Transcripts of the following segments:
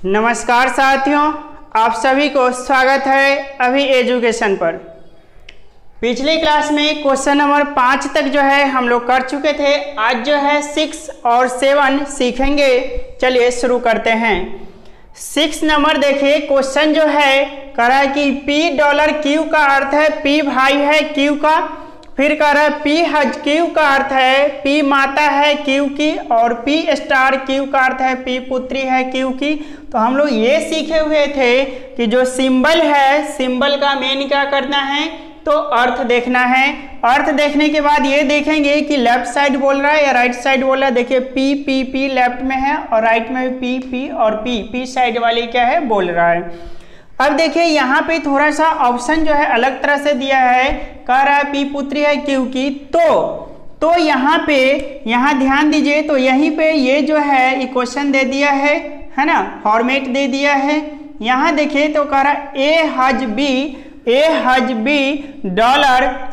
नमस्कार साथियों, आप सभी को स्वागत है अभी एजुकेशन पर। पिछली क्लास में क्वेश्चन नंबर 5 तक जो है हम लोग कर चुके थे। आज जो है 6 और 7 सीखेंगे। चलिए शुरू करते हैं। 6 नंबर देखिए, क्वेश्चन जो है कह रहा है कि $P का अर्थ है P भाई है Q का। फिर कह रहा है P हज Q का अर्थ है P माता है Q की, और P स्टार Q का अर्थ है P पुत्री है Q की। तो हम लोग ये सीखे हुए थे कि जो सिंबल है, सिंबल का मेन क्या करना है, तो अर्थ देखना है। अर्थ देखने के बाद ये देखेंगे कि लेफ्ट साइड बोल रहा है या राइट साइड बोल रहा है। देखिए P लेफ्ट में है और राइट में भी P और P साइड वाली क्या है बोल रहा है। अब देखिए यहाँ पे थोड़ा सा ऑप्शन जो है अलग तरह से दिया है। कह रहा है P पुत्री है Q की, तो यहाँ ध्यान दीजिए। तो यहीं पे ये जो है इक्वेशन दे दिया है ना, फॉर्मेट दे दिया है। यहाँ देखिए तो कह रहा है A हज B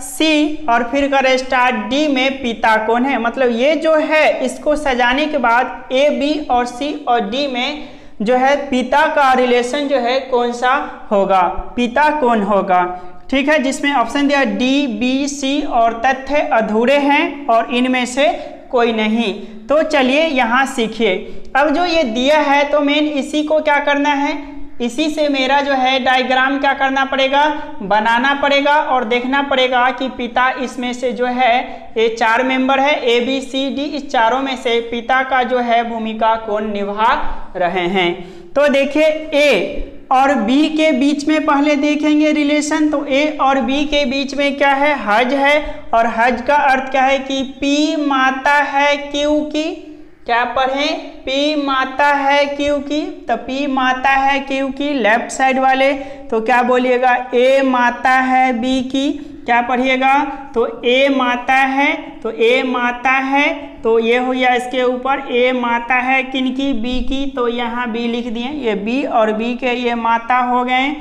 $C और फिर कर स्टार D में पिता कौन है। मतलब ये जो है इसको सजाने के बाद A B और C और D में जो है पिता का रिलेशन जो है कौन सा होगा, पिता कौन होगा। ठीक है, जिसमें ऑप्शन दिया D B C और तथ्य अधूरे हैं और इनमें से कोई नहीं। तो चलिए यहाँ सीखिए। अब जो ये दिया है तो मेन इसी को क्या करना है, इसी से मेरा जो है डायग्राम क्या करना पड़ेगा, बनाना पड़ेगा और देखना पड़ेगा कि पिता इसमें से जो है ये 4 मेंबर है A B C D, इस चारों में से पिता का जो है भूमिका कौन निभा रहे हैं। तो देखिए A और B के बीच में पहले देखेंगे रिलेशन। तो A और B के बीच में क्या है, हज है, और हज का अर्थ क्या है कि P माता है Q की। क्या पढ़ें, P माता है Q की। तो P माता है Q की लेफ्ट साइड वाले। तो क्या बोलिएगा, A माता है B की। क्या पढ़िएगा, तो A माता है, तो A माता है, तो ये हो गया इसके ऊपर A माता है किनकी, B की। तो यहाँ B लिख दिए। ये B और B के ये माता हो गए।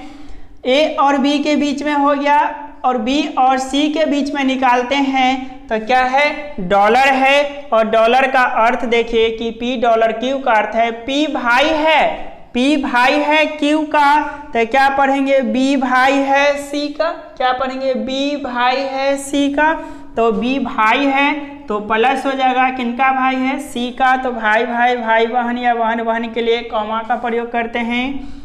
A और B के बीच में हो गया, और B और C के बीच में निकालते हैं तो क्या है, डॉलर है। और डॉलर का अर्थ देखिए कि $Q का अर्थ है P भाई है, P भाई है Q का। तो क्या पढ़ेंगे, B भाई है C का। क्या पढ़ेंगे, B भाई है C का। तो B भाई है तो प्लस हो जाएगा किनका भाई है, C का। तो भाई भाई भाई बहन या बहन बहन के लिए कॉमा का प्रयोग करते हैं।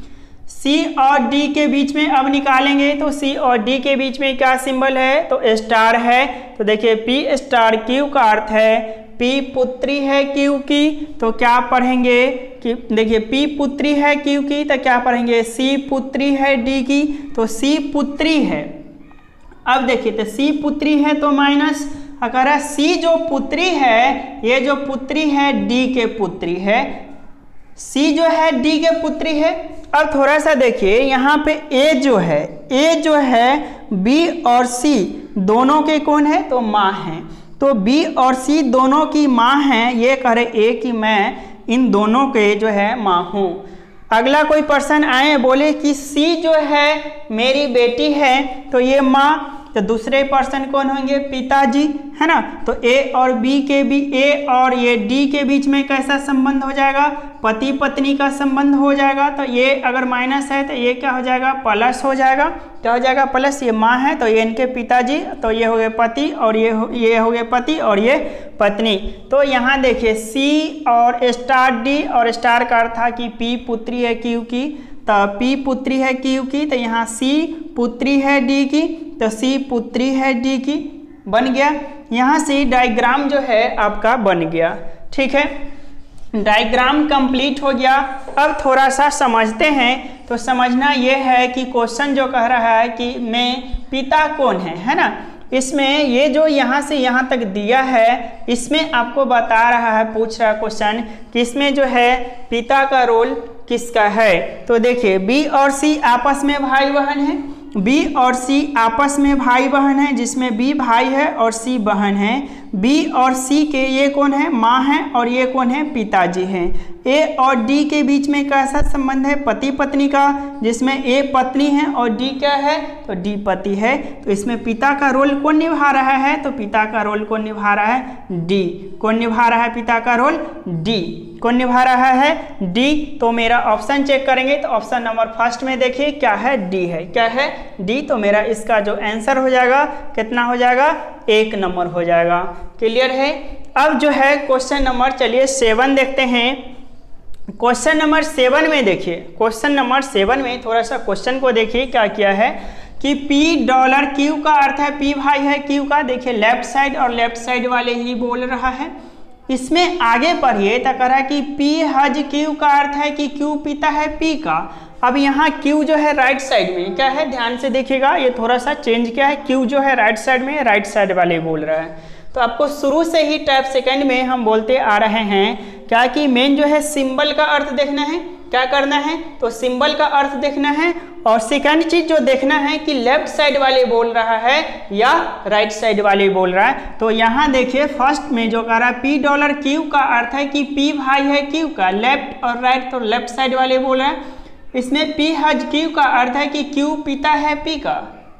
C और D के बीच में अब निकालेंगे तो C और D के बीच में क्या सिंबल है, तो स्टार है। तो देखिए P स्टार Q का अर्थ है P पुत्री है Q की। तो क्या पढ़ेंगे कि देखिए P पुत्री है Q की, तो क्या पढ़ेंगे C पुत्री है D की। तो C पुत्री है। अब देखिए तो C पुत्री है तो माइनस, अगर C जो पुत्री है, ये जो पुत्री है D के पुत्री है, C जो है D के पुत्री है। अब थोड़ा सा देखिए यहाँ पे A जो है B और C दोनों के कौन है, तो माँ हैं। तो B और C दोनों की माँ हैं। ये कह रहे A कि मैं इन दोनों के जो है माँ हूँ। अगला कोई पर्सन आए बोले कि C जो है मेरी बेटी है, तो ये माँ। तो दूसरे पर्सन कौन होंगे, पिताजी, है ना। तो A और B के भी, A और ये D के बीच में कैसा संबंध हो जाएगा, पति पत्नी का संबंध हो जाएगा। तो ये अगर माइनस है तो ये क्या हो जाएगा, प्लस हो जाएगा। क्या हो जाएगा, प्लस। ये माँ है तो ये इनके पिताजी, तो ये हो गए पति, और ये हो गए पति और ये पत्नी। तो यहाँ देखिए C और स्टार D, और स्टार का अर्थ था कि P पुत्री है Q की। तो P पुत्री है Q की, तो यहाँ C पुत्री है D की। तो C पुत्री है D की। बन गया। यहाँ से डायग्राम जो है आपका बन गया। ठीक है, डायग्राम कंप्लीट हो गया। अब थोड़ा सा समझते हैं। तो समझना ये है कि क्वेश्चन जो कह रहा है कि मैं पिता कौन है ना। इसमें ये जो यहाँ से यहाँ तक दिया है, इसमें आपको बता रहा है, पूछ रहा है क्वेश्चन कि इसमें जो है पिता का रोल किसका है। तो देखिए B और C आपस में भाई बहन है। B और C आपस में भाई बहन है, जिसमें B भाई है और C बहन है। बी और सी के ये कौन है, माँ है और ये कौन है, पिताजी हैं। ए और डी के बीच में कैसा संबंध है, पति पत्नी का, जिसमें ए पत्नी है और डी क्या है, तो डी पति है। तो इसमें पिता का रोल कौन निभा रहा है, तो पिता का रोल कौन निभा रहा है, डी। कौन निभा रहा है पिता का रोल, डी। कौन निभा रहा है, डी। तो मेरा ऑप्शन चेक करेंगे तो ऑप्शन नंबर फर्स्ट में देखिए क्या है, डी है। क्या है, डी। तो मेरा इसका जो आंसर हो जाएगा कितना हो जाएगा, 1 नंबर हो जाएगा। क्लियर है। अब जो है क्वेश्चन नंबर चलिए 7 देखते हैं। क्वेश्चन नंबर 7 में देखिए, क्वेश्चन नंबर 7 में थोड़ा सा क्वेश्चन को देखिए क्या किया है कि $Q का अर्थ है, P भाई है Q का, देखिए लेफ्ट साइड और लेफ्ट साइड वाले ही बोल रहा है। इसमें आगे पढ़िए तो कह रहा है कि P Q का अर्थ है कि Q पिता है P का। अब यहाँ Q जो है राइट साइड में क्या है, ध्यान से देखिएगा, ये थोड़ा सा चेंज किया है। Q जो है राइट साइड में, राइट साइड वाले बोल रहा है। तो आपको शुरू से ही टाइप सेकंड में हम बोलते आ रहे हैं क्या कि मेन जो है सिंबल का अर्थ देखना है, क्या करना है, तो सिंबल का अर्थ देखना है। और सेकंड चीज जो देखना है कि लेफ्ट साइड वाले बोल रहा है या राइट साइड वाले बोल रहा है। तो यहाँ देखिए फर्स्ट में जो कह रहा है $Q का अर्थ है कि P भाई है Q का, लेफ्ट और राइट तो लेफ्ट साइड वाले बोल रहा है। इसमें Q का अर्थ है कि Q पिता है P का,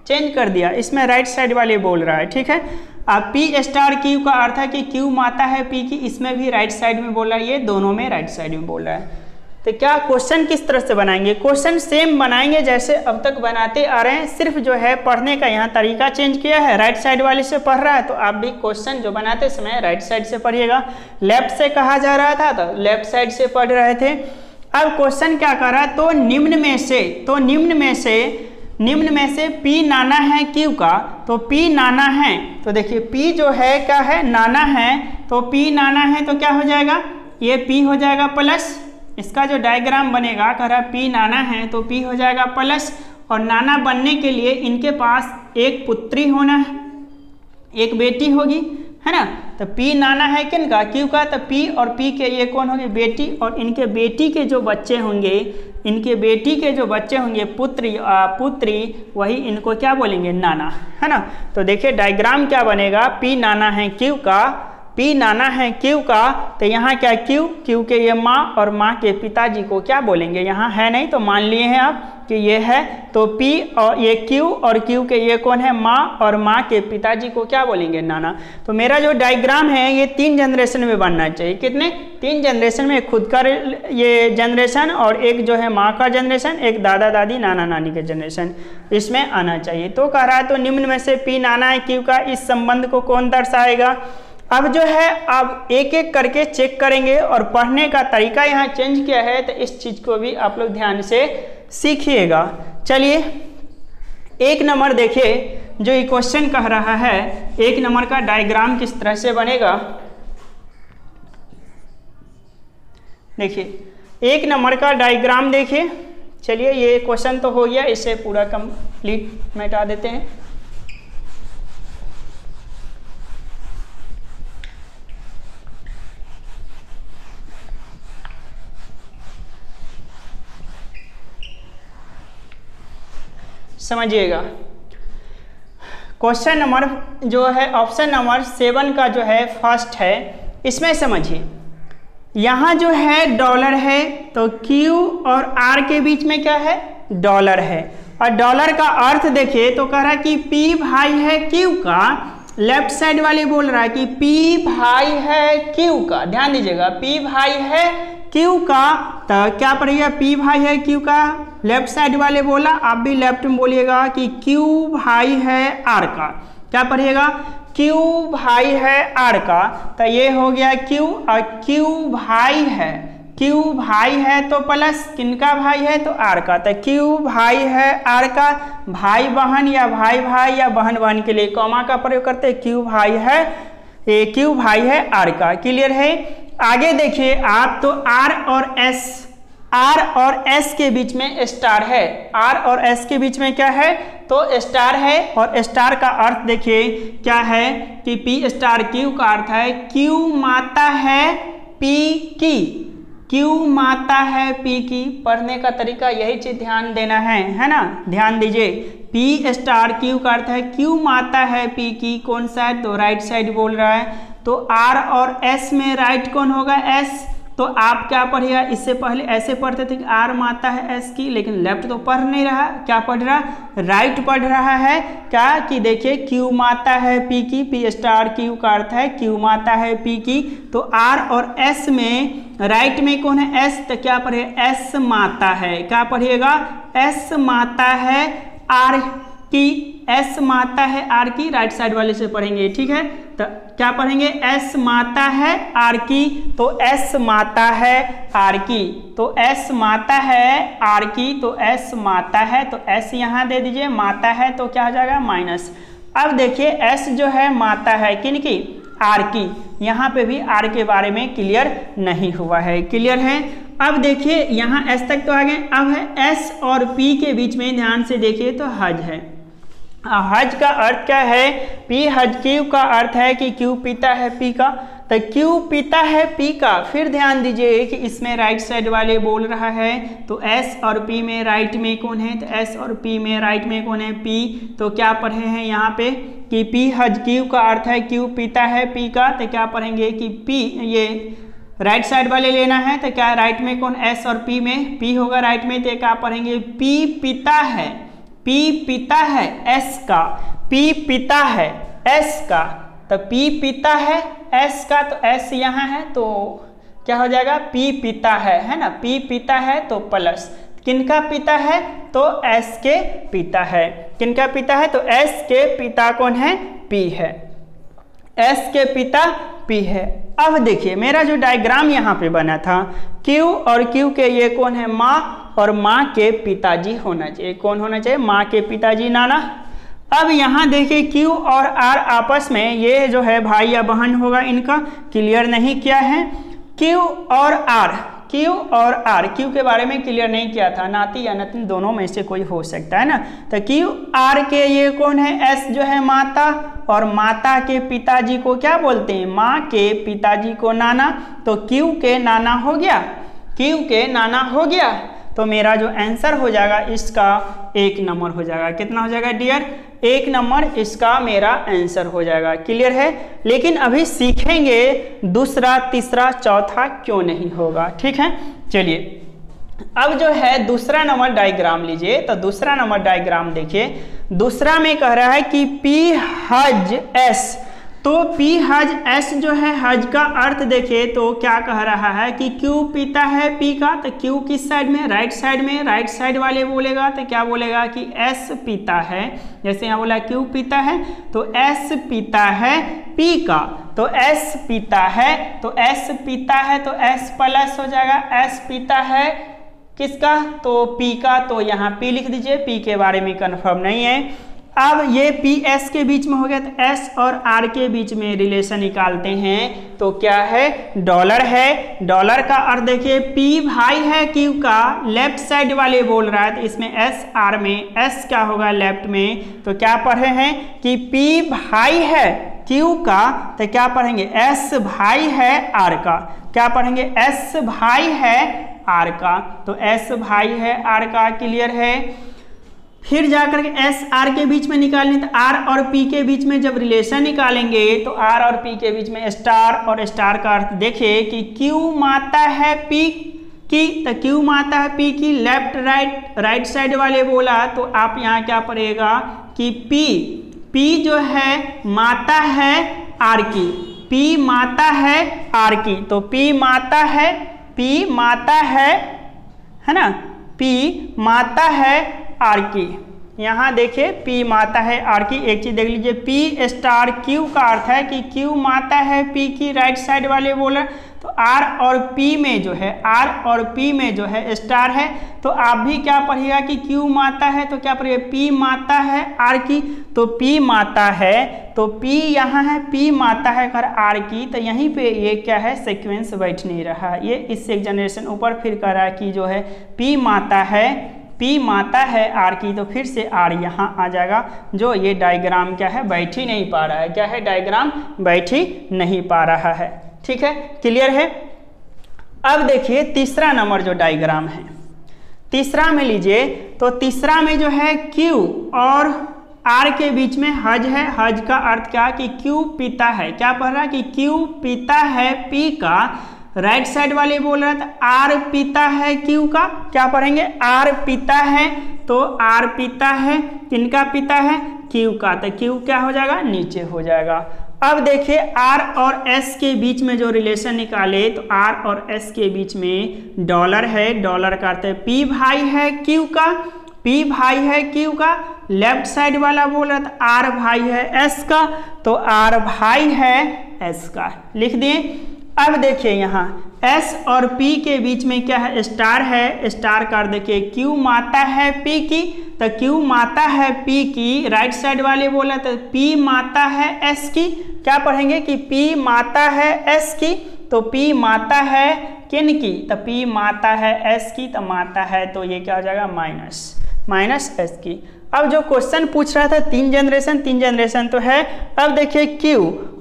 चेंज कर दिया, इसमें राइट साइड वाले बोल रहा है। ठीक है। अब P*Q का अर्थ है कि Q माता है P की, इसमें भी राइट साइड में बोल रहा है, ये दोनों में राइट साइड में बोल रहा है। तो क्या क्वेश्चन किस तरह से बनाएंगे, क्वेश्चन सेम बनाएंगे जैसे अब तक बनाते आ रहे हैं, सिर्फ जो है पढ़ने का यहाँ तरीका चेंज किया है। राइट साइड वाले से पढ़ रहा है तो आप भी क्वेश्चन जो बनाते समय राइट साइड से पढ़िएगा। लेफ्ट से कहा जा रहा था तो लेफ्ट साइड से पढ़ रहे थे। अब क्वेश्चन क्या कर रहा है, तो निम्न में से P नाना है Q का, तो P नाना है, तो देखिए P जो है क्या है, नाना है, तो P नाना है तो क्या हो जाएगा, ये P हो जाएगा प्लस, इसका जो डायग्राम बनेगा कह रहा है P नाना है तो P हो जाएगा प्लस। और नाना बनने के लिए इनके पास एक पुत्री होना है, एक बेटी होगी, है ना। तो P नाना है किन का, Q का, तो P और P के ये कौन होंगे, बेटी। और इनके बेटी के जो बच्चे होंगे, इनके बेटी के जो बच्चे होंगे पुत्री, वही इनको क्या बोलेंगे, नाना, है ना। तो देखिए डायग्राम क्या बनेगा, P नाना है Q का, P नाना है Q का, तो यहाँ क्या Q के ये माँ और माँ के पिताजी को क्या बोलेंगे, यहाँ है नहीं तो मान लिए हैं आप कि ये है, तो P और ये Q और Q के ये कौन है, माँ, और माँ के पिताजी को क्या बोलेंगे, नाना। तो मेरा जो डायग्राम है ये 3 जनरेशन में बनना चाहिए। कितने, 3 जनरेशन में, खुद का ये जनरेशन और एक जो है माँ का जनरेशन, एक दादा दादी नाना नानी के जनरेशन, इसमें आना चाहिए। तो कह रहा है तो निम्न में से P नाना है Q का, इस संबंध को कौन दर्शाएगा। अब जो है अब एक एक करके चेक करेंगे और पढ़ने का तरीका यहाँ चेंज किया है, तो इस चीज़ को भी आप लोग ध्यान से सीखिएगा। चलिए 1 नंबर देखिए, जो ये क्वेश्चन कह रहा है 1 नंबर का डायग्राम किस तरह से बनेगा। देखिए 1 नंबर का डायग्राम देखिए। चलिए ये क्वेश्चन तो हो गया, इसे पूरा कंप्लीट मिटा देते हैं। समझिएगा क्वेश्चन नंबर जो है ऑप्शन नंबर 7 का जो है फर्स्ट है, इसमें समझिए यहाँ जो है डॉलर है, तो Q और R के बीच में क्या है, डॉलर है। और डॉलर का अर्थ देखिए तो कह रहा है कि P भाई है Q का, लेफ्ट साइड वाले बोल रहा है कि P भाई है Q का, ध्यान दीजिएगा P भाई है Q का, तो क्या पड़ेगा, P भाई है Q का, लेफ्ट साइड वाले बोला, आप भी लेफ्ट में बोलिएगा कि Q भाई है R का, क्या पढ़िएगा, Q भाई है R का, तो ये हो गया Q, और Q भाई है तो प्लस किनका भाई है, तो R का, तो Q भाई है R का, भाई बहन या भाई भाई या बहन बहन के लिए कॉमा का प्रयोग करते हैं, Q भाई है R का। क्लियर है। आगे देखिए आप, तो R और S के बीच में स्टार है, R और S के बीच में क्या है, तो स्टार है। और स्टार का अर्थ देखिए क्या है कि P*Q का अर्थ है Q माता है P की, क्यू माता है पी की, पढ़ने का तरीका यही चीज ध्यान देना है ना, ध्यान दीजिए। पी स्टार क्यू का अर्थ है क्यू माता है पी की, कौन सा है तो राइट साइड बोल रहा है, तो आर और एस में राइट कौन होगा एस, तो आप क्या पढ़िएगा, इससे पहले ऐसे पढ़ते थे कि आर माता है एस की, लेकिन लेफ्ट तो पढ़ नहीं रहा, क्या पढ़ रहा, राइट पढ़ रहा है क्या, कि देखिए क्यू माता है पी की, पी स्टार क्यू का अर्थ है क्यू माता है पी की, तो आर और एस में राइट में कौन है एस, तो क्या पढ़िएगा एस माता है, क्या पढ़िएगा एस माता है आर की, एस माता है आर की, राइट साइड वाले से पढ़ेंगे, ठीक है। तो क्या पढ़ेंगे एस माता है आर की, तो एस माता है आर की, तो एस माता है आर की, तो एस माता है, तो एस यहाँ दे दीजिए, माता है तो क्या हो जाएगा माइनस। अब देखिए एस जो है माता है किन की, आर की, यहाँ पे भी आर के बारे में क्लियर नहीं हुआ है, क्लियर है। अब देखिए यहाँ एस तक तो आ गए, अब है एस और पी के बीच में, ध्यान से देखिए तो हज है। हज का अर्थ क्या है, पी हज, क्यू का अर्थ है कि क्यू पिता है पी का, तो क्यू पिता है पी का, फिर ध्यान दीजिए कि इसमें राइट साइड वाले बोल रहा है, तो एस और पी में राइट में कौन है, तो एस और पी में राइट में कौन है पी, तो क्या पढ़े हैं यहाँ पे कि पी हज, क्यू का अर्थ है क्यू पिता है पी का, तो क्या पढ़ेंगे कि पी, ये राइट साइड वाले लेना है, तो क्या राइट में कौन एस और पी में पी होगा राइट में, तो क्या पढ़ेंगे पी पिता है, पी पिता है एस का, पी पिता है एस का, तो पी पिता है एस का, तो एस यहाँ है तो क्या हो जाएगा पी पिता है ना, पी पिता है तो प्लस किनका पिता है, तो एस के पिता है, किनका पिता है, तो एस के पिता कौन है पी है, एस के पिता पी है। अब देखिए मेरा जो डायग्राम यहाँ पे बना था, क्यू और क्यू के ये कौन है माँ, और माँ के पिताजी होना चाहिए, कौन होना चाहिए, माँ के पिताजी नाना। अब यहाँ देखिए क्यू और आर आपस में, ये जो है भाई या बहन होगा, इनका क्लियर नहीं किया है, क्यू और आर, क्यू और आर, क्यू के बारे में क्लियर नहीं किया था, नाती या नतिन दोनों में से कोई हो सकता है ना, तो क्यू आर के ये कौन है एस जो है माता, और माता के पिताजी को क्या बोलते हैं, माँ के पिताजी को नाना, तो क्यू के नाना हो गया, क्यू के नाना हो गया, तो मेरा जो आंसर हो जाएगा इसका 1 नंबर हो जाएगा, कितना हो जाएगा डियर 1 नंबर इसका मेरा आंसर हो जाएगा, क्लियर है। लेकिन अभी सीखेंगे दूसरा तीसरा चौथा क्यों नहीं होगा, ठीक है। चलिए अब जो है दूसरा नंबर डायग्राम लीजिए, तो दूसरा नंबर डायग्राम देखिए, दूसरा में कह रहा है कि पी हज एस, तो पी हज एस जो है हज का अर्थ देखिए तो क्या कह रहा है कि क्यू पिता है पी का, तो क्यू किस साइड में, राइट साइड में, राइट साइड वाले बोलेगा तो क्या बोलेगा कि एस पिता है, जैसे यहाँ बोला क्यू पिता है तो एस पिता है पी का, तो एस पिता है, तो एस पिता है तो एस प्लस हो जाएगा, एस पिता है किसका, तो पी का, तो यहाँ पी लिख दीजिए, पी के बारे में कंफर्म नहीं है। अब ये पी एस के बीच में हो गया, तो एस और आर के बीच में रिलेशन निकालते हैं, तो क्या है डॉलर है, डॉलर का अर्थ देखिए पी भाई है क्यू का, लेफ्ट साइड वाले बोल रहा है, तो इसमें एस आर में एस क्या होगा लेफ्ट में, तो क्या पढ़े हैं कि पी भाई है क्यू का, तो क्या पढ़ेंगे एस भाई है आर का, क्या पढ़ेंगे एस भाई है आर का, तो एस भाई है आर का, क्लियर है। फिर जाकर के एस आर के बीच में निकालने, तो आर और पी के बीच में जब रिलेशन निकालेंगे तो आर और पी के बीच में स्टार और स्टार का अर्थ देखिए कि क्यू माता है पी की, तो क्यू माता है पी की, लेफ्ट राइट साइड वाले बोला, तो आप यहाँ क्या पढ़ेगा कि पी जो है माता है आर की, पी माता है आर की, तो पी माता है ना, पी माता है आर की, यहाँ देखिए पी माता है आर की। एक चीज देख लीजिए, पी स्टार क्यू का अर्थ है कि क्यू माता है पी की, राइट साइड वाले बोला, तो आर और पी में जो है, आर और पी में जो है स्टार है, तो आप भी क्या पढ़िएगा कि क्यू माता है तो क्या पढ़िएगा पी माता है आर की, तो पी माता है, तो पी यहाँ है पी माता है कर आर की, तो यहीं पे ये क्या है सीक्वेंस बैठ नहीं रहा है, ये इससे एक जनरेशन ऊपर फिर कह रहा है कि जो है पी माता है आर की, तो फिर से आर यहाँ आ जाएगा, जो ये डायग्राम क्या है बैठ ही नहीं पा रहा है, क्या है डायग्राम बैठ ही नहीं पा रहा है, ठीक है क्लियर है। अब देखिए तीसरा नंबर जो डायग्राम है, तीसरा में लीजिए, तो तीसरा में जो है Q और R के बीच में हज है। हज का अर्थ क्या कि Q पिता है, क्या पढ़ रहा है कि Q पिता है P का, राइट साइड वाले बोल रहा था R पिता है Q का, क्या पढ़ेंगे R पिता है, तो R पिता है, किनका पिता है Q का, तो Q क्या हो जाएगा नीचे हो जाएगा। अब देखिए R और S के बीच में जो रिलेशन निकाले, तो R और S के बीच में डॉलर है, डॉलर का अर्थ है P भाई है Q का, P भाई है Q का, लेफ्ट साइड वाला बोल रहा था R भाई है S का, तो R भाई है S का, लिख दिए। अब देखिए यहाँ S और P के बीच में क्या है, स्टार है, स्टार का देखिए Q माता है P की, तो Q माता है P की, राइट साइड वाले बोला तो P माता है S की, क्या पढ़ेंगे कि P माता है S की, तो P माता है किन की, तो P माता है S की, तो माता है तो ये क्या हो जाएगा माइनस S की। अब जो क्वेश्चन पूछ रहा था तीन जनरेशन तो है। अब देखिए Q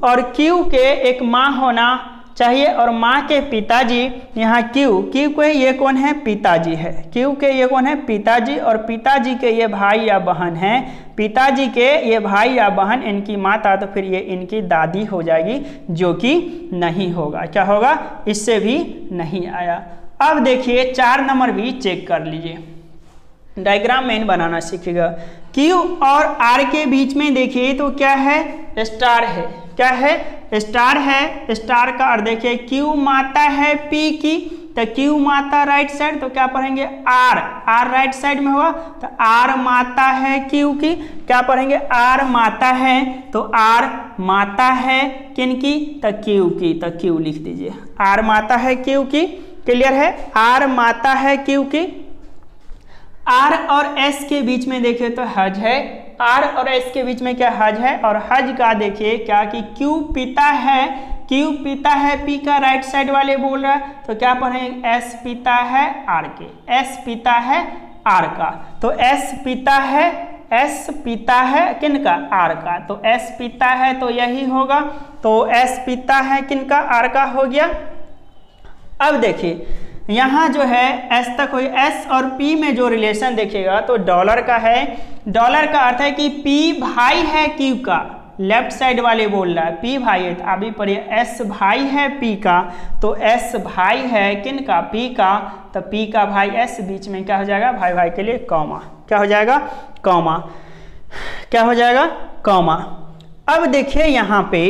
और Q के एक माँ होना चाहिए और माँ के पिताजी, यहाँ Q के ये कौन है पिताजी है, Q के ये कौन है पिताजी, और पिताजी के ये भाई या बहन है, पिताजी के ये भाई या बहन इनकी माता, तो फिर ये इनकी दादी हो जाएगी, जो कि नहीं होगा, क्या होगा इससे भी नहीं आया। अब देखिए 4 नंबर भी चेक कर लीजिए, डायग्राम मेन बनाना सीखिएगा। Q और R के बीच में देखिए तो क्या है स्टार है, क्या है स्टार है, स्टार का और देखिए Q माता है P की, तो Q माता राइट साइड, तो क्या पढ़ेंगे R राइट साइड में होगा, तो R माता है Q की, क्या पढ़ेंगे R माता है, तो R माता है किन की, तो Q की, तो Q लिख दीजिए, R माता है Q की, क्लियर है, R माता है Q की। R और S के बीच में देखिए तो हज है, R और S के बीच में क्या हज है, और हज का देखिए क्या कि Q पिता है P का, राइट साइड वाले बोल रहा है, तो क्या पढ़ेंगे S पिता है R के, S पिता है R का, तो S पिता है किनका R का, तो S पिता है तो यही होगा, तो S पिता है किनका R का हो गया। अब देखिए यहाँ जो है S तक हुई, S और P में जो रिलेशन देखिएगा तो डॉलर का है, डॉलर का अर्थ है कि P भाई है Q का, लेफ्ट साइड वाले बोल रहा है P भाई है, तो अभी पढ़िए S भाई है P का, तो S भाई है किन का P का, तो P का भाई S, बीच में क्या हो जाएगा भाई के लिए कॉमा, क्या हो जाएगा कॉमा, क्या हो जाएगा कॉमा। अब देखिए यहाँ पे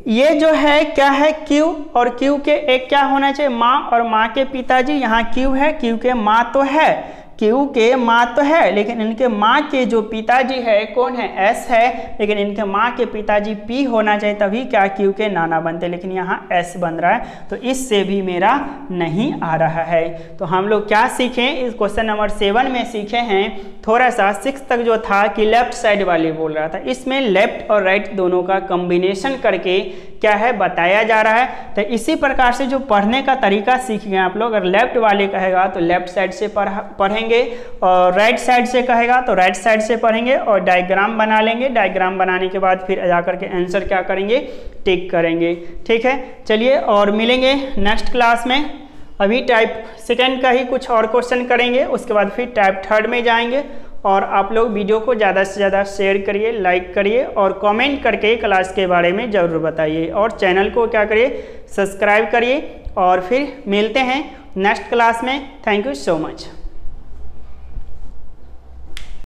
ये जो है क्या है Q, और Q के एक क्या होना चाहिए माँ, और माँ के पिताजी, यहाँ Q है, Q के माँ तो है, Q के माँ तो है, लेकिन इनके माँ के जो पिताजी है कौन है S है, लेकिन इनके माँ के पिताजी P होना चाहिए, तभी क्या Q के नाना बनते, लेकिन यहाँ S बन रहा है, तो इससे भी मेरा नहीं आ रहा है। तो हम लोग क्या सीखें, इस क्वेश्चन नंबर 7 में सीखे हैं थोड़ा सा 6 तक जो था कि लेफ्ट साइड वाले बोल रहा था, इसमें लेफ्ट और राइट दोनों का कॉम्बिनेशन करके क्या है बताया जा रहा है। तो इसी प्रकार से जो पढ़ने का तरीका सीख गए आप लोग, अगर लेफ्ट वाले कहेगा तो लेफ्ट साइड से पढ़ेंगे, और राइट साइड से कहेगा तो राइट साइड से पढ़ेंगे, और डायग्राम बना लेंगे, डायग्राम बनाने के बाद फिर जा करके आंसर क्या करेंगे टिक करेंगे, ठीक है। चलिए और मिलेंगे नेक्स्ट क्लास में। अभी टाइप 2 का ही कुछ और क्वेश्चन करेंगे, उसके बाद फिर टाइप 3 में जाएंगे। और आप लोग वीडियो को ज़्यादा से ज़्यादा शेयर करिए, लाइक करिए, और कमेंट करके क्लास के बारे में ज़रूर बताइए, और चैनल को क्या करिए सब्सक्राइब करिए। और फिर मिलते हैं नेक्स्ट क्लास में। Thank you so much.